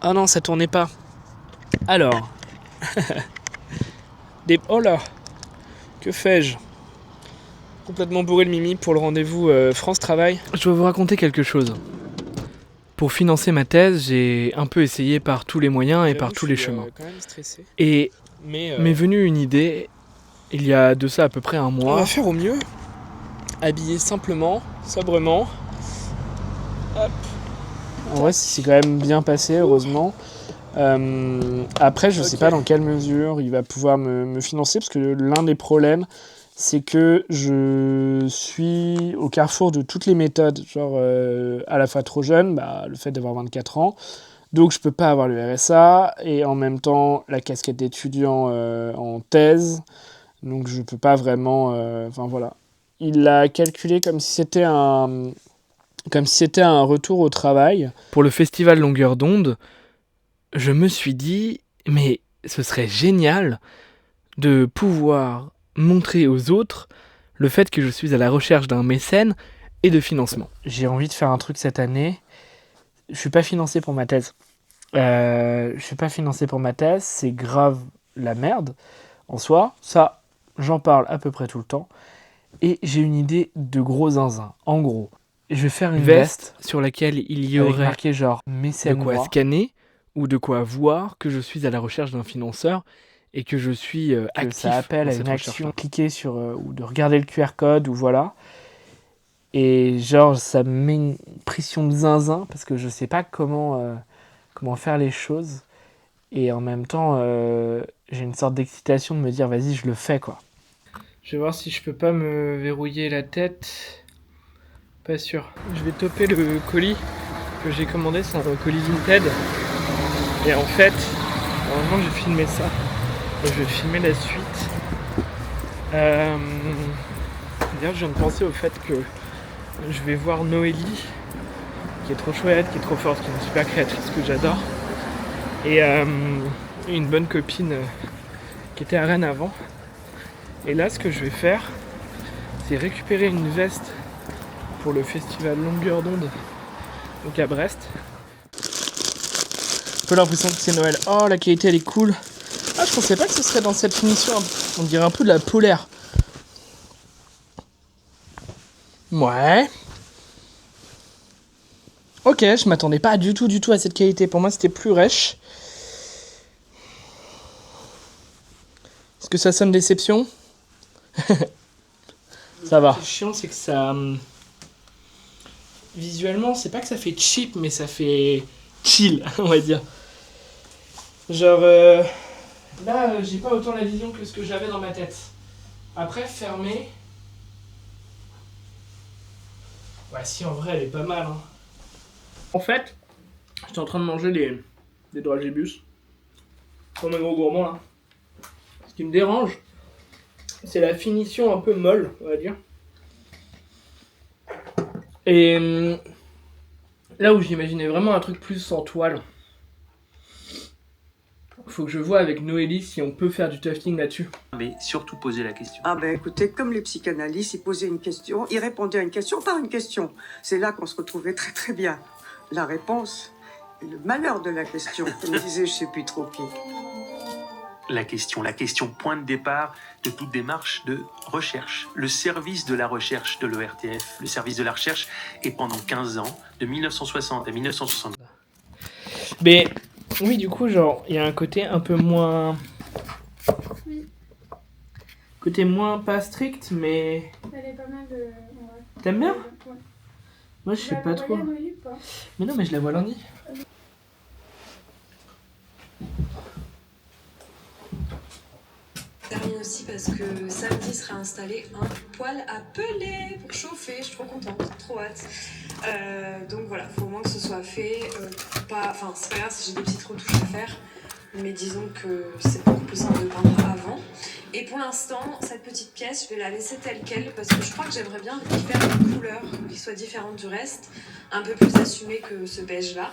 Ah non, ça tournait pas. Alors. Oh là. Que fais-je? Complètement bourré le mimi pour le rendez-vous France Travail. Je dois vous raconter quelque chose. Pour financer ma thèse, j'ai un peu essayé par tous les moyens et par tous les chemins. Quand même stressé. Et m'est venue une idée, il y a de ça à peu près un mois. On va faire au mieux. Habillé simplement, sobrement. Hop. En vrai, c'est quand même bien passé, heureusement. Après, je sais pas dans quelle mesure il va pouvoir me financer, parce que l'un des problèmes, c'est que je suis au carrefour de toutes les méthodes, genre à la fois trop jeune, le fait d'avoir 24 ans, donc je peux pas avoir le RSA, et en même temps la casquette d'étudiant en thèse, donc je peux pas vraiment... Enfin voilà. Il l'a calculé comme si c'était un retour au travail. Pour le festival Longueur d'onde, je me suis dit, mais ce serait génial de pouvoir montrer aux autres le fait que je suis à la recherche d'un mécène et de financement. J'ai envie de faire un truc cette année. Je suis pas financé pour ma thèse. C'est grave la merde en soi. Ça, j'en parle à peu près tout le temps. Et j'ai une idée de gros zinzin. En gros, je vais faire une veste sur laquelle il y aurait marqué genre mécène de quoi scanner ou de quoi voir que je suis à la recherche d'un financeur et que je suis actif. Ça appelle à une action, cliquer sur ou de regarder le QR code ou voilà. Et genre ça me met une pression de zinzin parce que je sais pas comment faire les choses et en même temps j'ai une sorte d'excitation de me dire vas-y je le fais quoi. Je vais voir si je peux pas me verrouiller la tête. Pas sûr. Je vais toper le colis que j'ai commandé, c'est un colis Vinted. Et en fait, normalement j'ai filmé ça. Et je vais filmer la suite. D'ailleurs, je viens de penser au fait que je vais voir Noélie, qui est trop chouette, qui est trop forte, qui est une super créatrice que j'adore. Et une bonne copine qui était à Rennes avant. Et là, ce que je vais faire, c'est récupérer une veste pour le festival Longueur d'onde, donc à Brest. Un peu l'impression que c'est Noël. Oh, la qualité elle est cool. Ah, je pensais pas que ce serait dans cette finition. On dirait un peu de la polaire. Ouais. Ok, je m'attendais pas du tout à cette qualité. Pour moi, c'était plus rêche. Est-ce que ça sonne déception? Ça va. Ce qui est chiant, c'est que ça... Visuellement, c'est pas que ça fait cheap, mais ça fait chill, on va dire. Genre, là, j'ai pas autant la vision que ce que j'avais dans ma tête. Après, fermé... Ouais, si, en vrai, elle est pas mal. Hein. En fait, j'étais en train de manger des dragibus. Comme un gros gourmand, là. Ce qui me dérange, c'est la finition un peu molle, on va dire. Et là où j'imaginais vraiment un truc plus en toile, faut que je vois avec Noélie si on peut faire du tufting là-dessus. Mais surtout poser la question. Ah ben écoutez, comme les psychanalystes, ils posaient une question, ils répondaient à une question par une question. C'est là qu'on se retrouvait très très bien. La réponse et le malheur de la question, comme disait je sais plus trop qui. La question, point de départ de toute démarche de recherche. Le service de la recherche de l'ORTF, le service de la recherche est pendant 15 ans, de 1960 à 1960. Mais oui, du coup, genre, il y a un côté un peu moins... Oui. Côté moins pas strict, mais... Elle est pas mal de... Ouais. T'aimes bien? Ouais. Moi, je sais pas trop. Noélie, pas. Mais non, mais je la vois lundi. Termine aussi parce que samedi sera installé un poêle à peler pour chauffer. Je suis trop contente, trop hâte. Donc voilà, il faut au moins que ce soit fait. Enfin, c'est pas grave si j'ai des petites retouches à faire, mais disons que c'est beaucoup plus simple de peindre avant. Et pour l'instant, cette petite pièce, je vais la laisser telle quelle parce que je crois que j'aimerais bien y faire une couleur qui soit différente du reste, un peu plus assumée que ce beige là.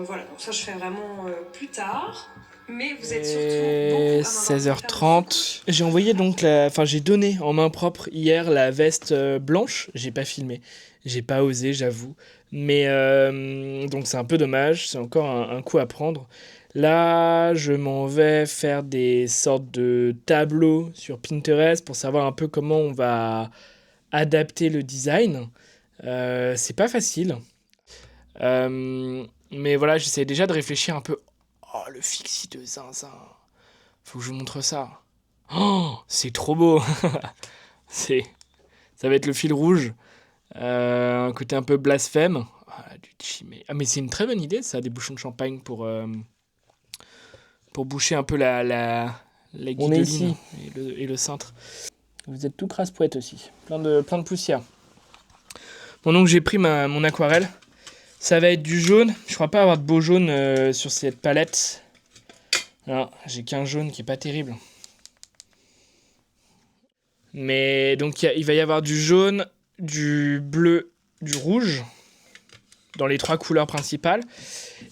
Voilà, donc ça je fais vraiment plus tard. Mais vous êtes surtout 16h30. J'ai envoyé donc j'ai donné en main propre hier la veste blanche. J'ai pas filmé. J'ai pas osé, j'avoue. Mais donc c'est un peu dommage, c'est encore un coup à prendre. Là, je m'en vais faire des sortes de tableaux sur Pinterest pour savoir un peu comment on va adapter le design. C'est pas facile. Mais voilà, j'essaie déjà de réfléchir un peu. Oh, le fixie de zinzin. Faut que je vous montre ça. Oh, c'est trop beau. Ça va être le fil rouge. Un côté un peu blasphème. Ah, du chimé. Ah, mais c'est une très bonne idée, ça, des bouchons de champagne pour boucher un peu la On est guidoline ici. et le cintre. Vous êtes tout crasse-pouette aussi. Plein de poussière. Bon, donc j'ai pris mon aquarelle. Ça va être du jaune. Je crois pas avoir de beau jaune sur cette palette. Non, j'ai qu'un jaune qui est pas terrible. Mais donc il va y avoir du jaune, du bleu, du rouge dans les 3 couleurs principales.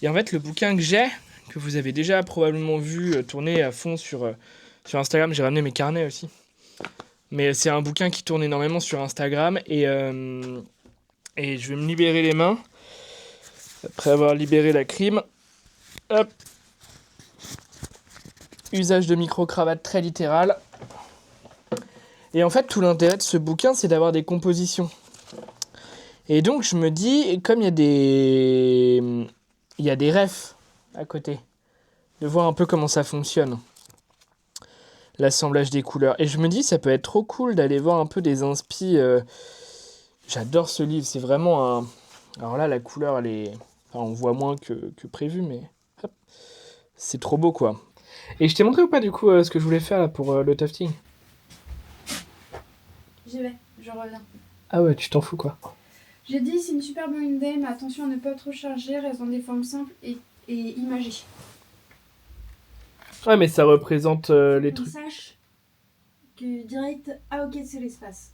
Et en fait, le bouquin que j'ai, que vous avez déjà probablement vu tourner à fond sur Instagram, j'ai ramené mes carnets aussi. Mais c'est un bouquin qui tourne énormément sur Instagram et je vais me libérer les mains après avoir libéré la crime. Hop. Usage de micro-cravate très littéral. Et en fait, tout l'intérêt de ce bouquin, c'est d'avoir des compositions. Et donc, je me dis, comme il y a des refs à côté, de voir un peu comment ça fonctionne, l'assemblage des couleurs. Et je me dis, ça peut être trop cool d'aller voir un peu des inspi. J'adore ce livre, c'est vraiment un... Alors là, la couleur, elle est... Enfin, on voit moins que prévu, mais... Hop. C'est trop beau, quoi. Et je t'ai montré ou pas, du coup, ce que je voulais faire là, pour le tufting? J'y vais, je reviens. Ah ouais, tu t'en fous, quoi. J'ai dit, c'est une super bonne idée, mais attention à ne pas trop charger, reste dans des formes simples et imagées. Ouais, mais ça représente les Qu'on trucs. sache que direct, ah ok, c'est l'espace.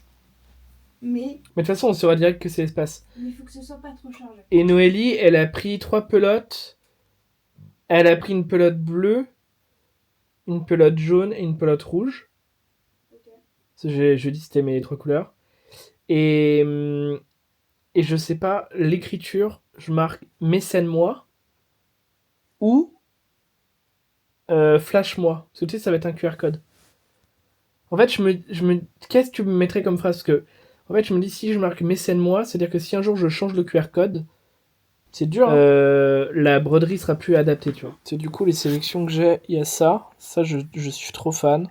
Mais Mais de toute façon, on saura direct que c'est l'espace. il faut que ce soit pas trop chargé. Et Noélie, elle a pris 3 pelotes. Elle a pris une pelote bleue, une pelote jaune et une pelote rouge. Ok. Je dis c'était mes 3 couleurs. Et je sais pas, l'écriture, je marque mécène-moi ou flash-moi. Parce que tu sais, ça va être un QR code. En fait, qu'est-ce que tu me mettrais comme phrase? Parce que, en fait, je me dis, si je marque mécène-moi, c'est-à-dire que si un jour je change le QR code, c'est dur, hein. La broderie sera plus adaptée, tu vois. C'est du coup les sélections que j'ai, il y a ça. Ça, je suis trop fan.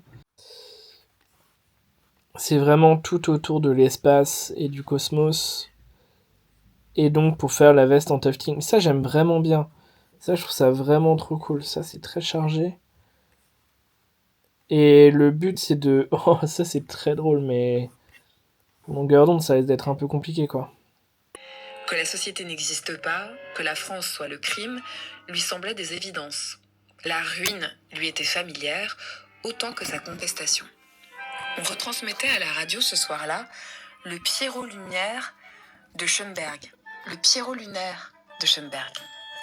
C'est vraiment tout autour de l'espace et du cosmos. Et donc pour faire la veste en tufting. Ça, j'aime vraiment bien. Ça, je trouve ça vraiment trop cool. Ça, c'est très chargé. Et le but, c'est de... Oh, ça, c'est très drôle, mais... En longueur d'onde, ça risque d'être un peu compliqué, quoi. Que la société n'existe pas, que la France soit le crime, lui semblait des évidences. La ruine lui était familière, autant que sa contestation. On retransmettait à la radio ce soir-là le Pierrot Lumière de Schoenberg. Le Pierrot lunaire de Schoenberg.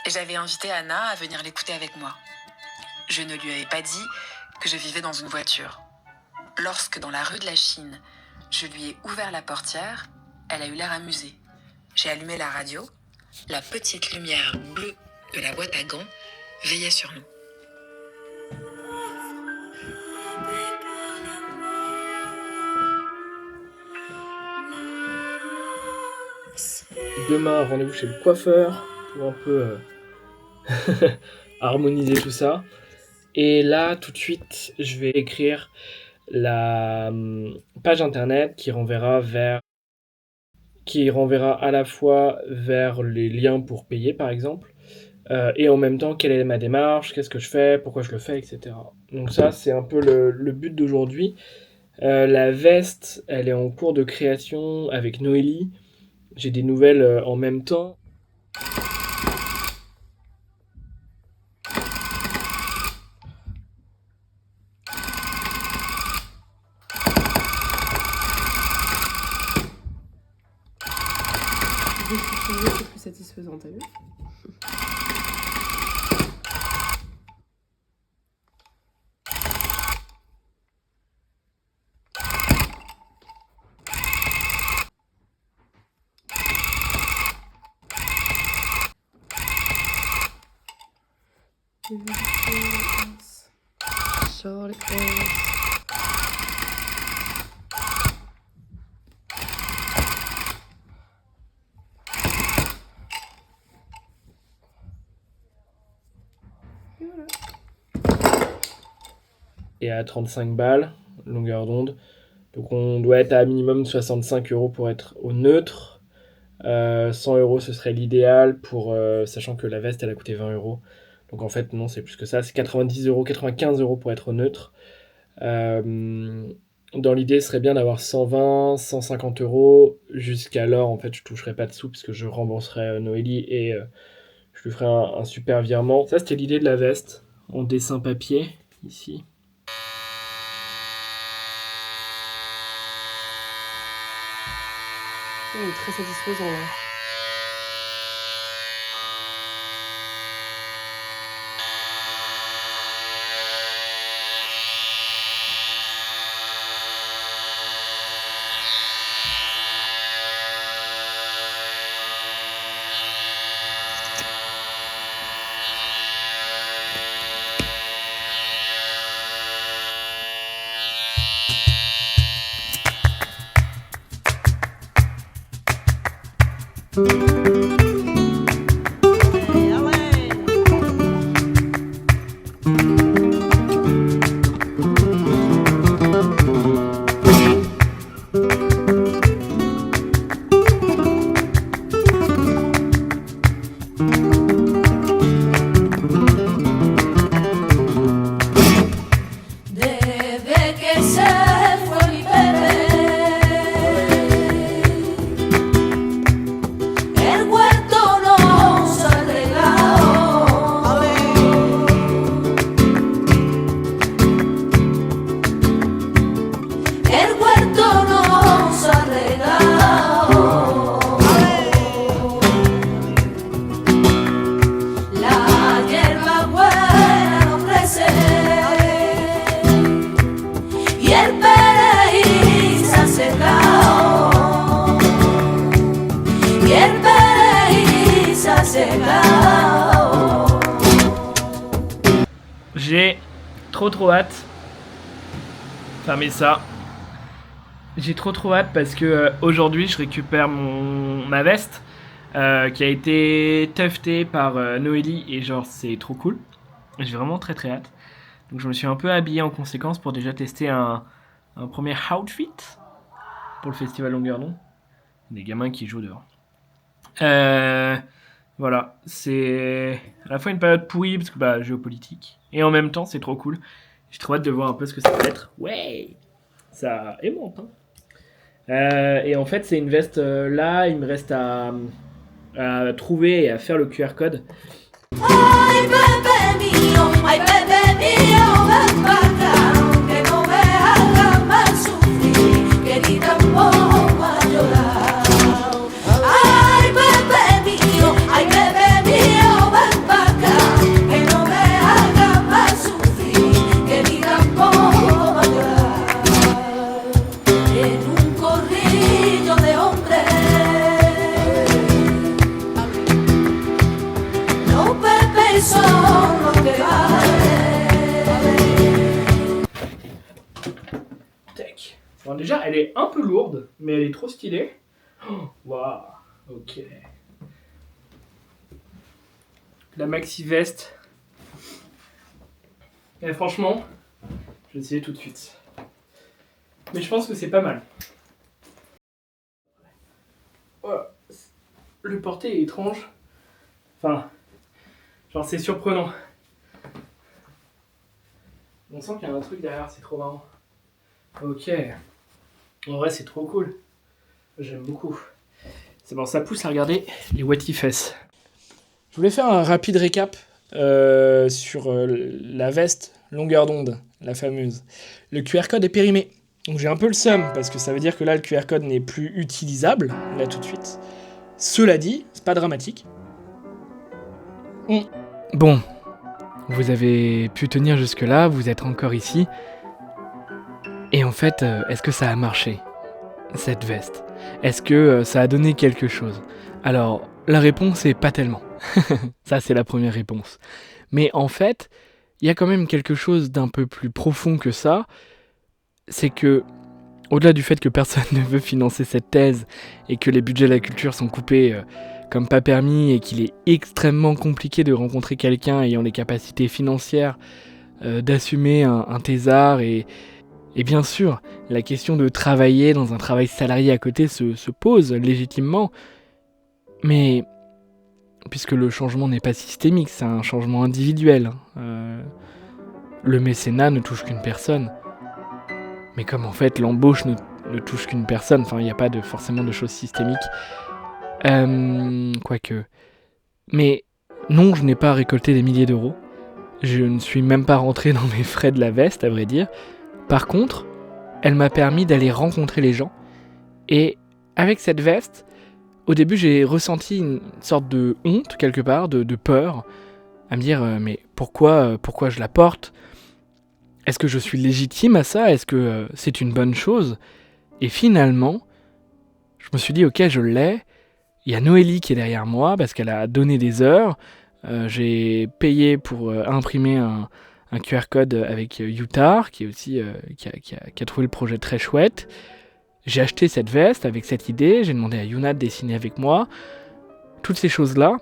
Et j'avais invité Anna à venir l'écouter avec moi. Je ne lui avais pas dit que je vivais dans une voiture. Lorsque, dans la rue de la Chine, je lui ai ouvert la portière, elle a eu l'air amusée. J'ai allumé la radio. La petite lumière bleue de la boîte à gants veillait sur nous. Demain, rendez-vous chez le coiffeur pour un peu harmoniser tout ça. Et là, tout de suite, je vais écrire la page internet qui renverra à la fois vers les liens pour payer, par exemple, et en même temps, quelle est ma démarche, qu'est-ce que je fais, pourquoi je le fais, etc. Donc ça, c'est un peu le but d'aujourd'hui. La veste, elle est en cours de création avec Noélie. J'ai des nouvelles en même temps. C'est plus satisfaisant, t'as vu? Et à 35 balles, longueur d'onde. Donc on doit être à minimum 65 € pour être au neutre. 100 € ce serait l'idéal, sachant que la veste elle a coûté 20 €. Donc en fait non, c'est plus que ça, c'est 90 €, 95 € pour être au neutre. Dans l'idée, ce serait bien d'avoir 120, 150 €. Jusqu'alors, en fait, je toucherai pas de sous parce que je rembourserai Noélie et je lui ferai un super virement. Ça, c'était l'idée de la veste en dessin papier, ici. Il est très satisfaisant là. J'ai trop hâte. Fermez ça. J'ai trop hâte parce que aujourd'hui je récupère ma veste qui a été tuftée par Noélie et genre c'est trop cool. J'ai vraiment très hâte. Donc je me suis un peu habillé en conséquence pour déjà tester un premier outfit pour le festival Longueur d'onde. Des gamins qui jouent dehors. Voilà, c'est à la fois une période pourrie parce que géopolitique et en même temps c'est trop cool. J'ai trop hâte de voir un peu ce que ça va être. Ouais, ça aimante. Et en fait c'est une veste là, il me reste à trouver et à faire le QR code. Ay, bebé mío, ven pa' acá, que no me hagas más sufrir, que ni tampoco a llorar. Ay, bebé mío, ven pa' acá, que no me hagas más sufrir, que ni tampoco a llorar. En un corrillo de hombres, no Pepe son los que valen. Tac. Bon, déjà, elle est un peu lourde, mais elle est trop stylée. Waouh, ok. La maxi veste. Et franchement, je vais essayer tout de suite. Mais je pense que c'est pas mal. Voilà. Le porté est étrange. Enfin, genre c'est surprenant. On sent qu'il y a un truc derrière, c'est trop marrant. Ok. En vrai, c'est trop cool. J'aime beaucoup. C'est bon, ça pousse à regarder les what if fesses. Je voulais faire un rapide récap sur la veste longueur d'onde, la fameuse. Le QR code est périmé. Donc j'ai un peu le seum, parce que ça veut dire que là, le QR code n'est plus utilisable, là tout de suite. Cela dit, c'est pas dramatique. Bon, vous avez pu tenir jusque-là, vous êtes encore ici. Et en fait, est-ce que ça a marché, cette veste ? Est-ce que ça a donné quelque chose ? Alors, la réponse est pas tellement. Ça, c'est la première réponse. Mais en fait, il y a quand même quelque chose d'un peu plus profond que ça. C'est que, au-delà du fait que personne ne veut financer cette thèse et que les budgets de la culture sont coupés comme pas permis et qu'il est extrêmement compliqué de rencontrer quelqu'un ayant les capacités financières d'assumer un thésard et bien sûr, la question de travailler dans un travail salarié à côté se pose légitimement. Mais puisque le changement n'est pas systémique, c'est un changement individuel. Le mécénat ne touche qu'une personne. Mais comme en fait l'embauche ne touche qu'une personne, enfin il n'y a pas forcément de choses systémiques. Quoique. Mais non, je n'ai pas récolté des milliers d'euros. Je ne suis même pas rentré dans mes frais de la veste, à vrai dire. Par contre, elle m'a permis d'aller rencontrer les gens. Et avec cette veste, au début, j'ai ressenti une sorte de honte, quelque part, de peur, à me dire mais pourquoi je la porte ? Est-ce que je suis légitime à ça ? Est-ce que c'est une bonne chose ? Et finalement, je me suis dit ok, je l'ai. Il y a Noélie qui est derrière moi parce qu'elle a donné des heures. J'ai payé pour imprimer un QR code avec Youtar, qui est aussi qui a trouvé le projet très chouette. J'ai acheté cette veste avec cette idée, j'ai demandé à Yuna de dessiner avec moi. Toutes ces choses-là,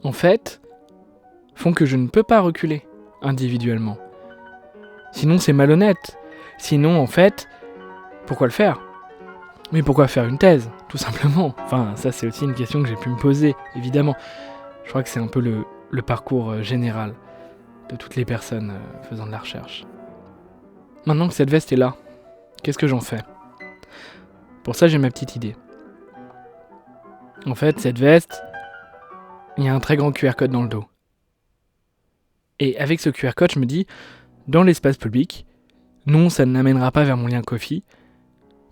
en fait, font que je ne peux pas reculer individuellement. Sinon, c'est malhonnête. Sinon, en fait, pourquoi le faire ? Mais pourquoi faire une thèse, tout simplement ? Enfin, ça, c'est aussi une question que j'ai pu me poser, évidemment. Je crois que c'est un peu le parcours général de toutes les personnes faisant de la recherche. Maintenant que cette veste est là, qu'est-ce que j'en fais ? Pour ça, j'ai ma petite idée. En fait, cette veste, il y a un très grand QR code dans le dos. Et avec ce QR code, je me dis, dans l'espace public, non, ça ne m'amènera pas vers mon lien Ko-fi,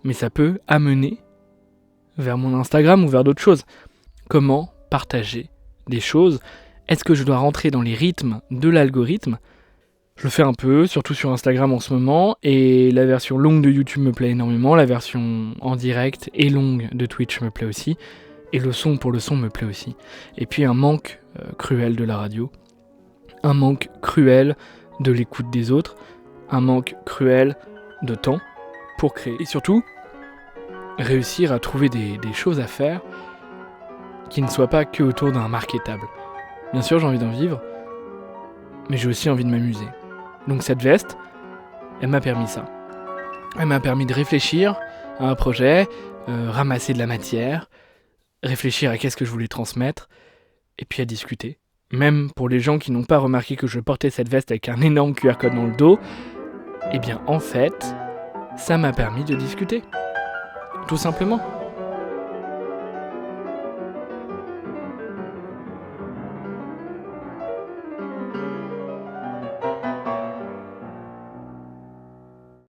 mais ça peut amener vers mon Instagram ou vers d'autres choses. Comment partager des choses ? Est-ce que je dois rentrer dans les rythmes de l'algorithme ? Je le fais un peu, surtout sur Instagram en ce moment, et la version longue de YouTube me plaît énormément, la version en direct et longue de Twitch me plaît aussi, et le son pour le son me plaît aussi. Et puis un manque cruel de la radio, un manque cruel de l'écoute des autres, un manque cruel de temps pour créer. Et surtout, réussir à trouver des choses à faire qui ne soient pas que autour d'un marketable. Bien sûr, j'ai envie d'en vivre, mais j'ai aussi envie de m'amuser. Donc cette veste, elle m'a permis ça. Elle m'a permis de réfléchir à un projet, ramasser de la matière, réfléchir à qu'est-ce que je voulais transmettre, et puis à discuter. Même pour les gens qui n'ont pas remarqué que je portais cette veste avec un énorme QR code dans le dos, eh bien en fait, ça m'a permis de discuter. Tout simplement.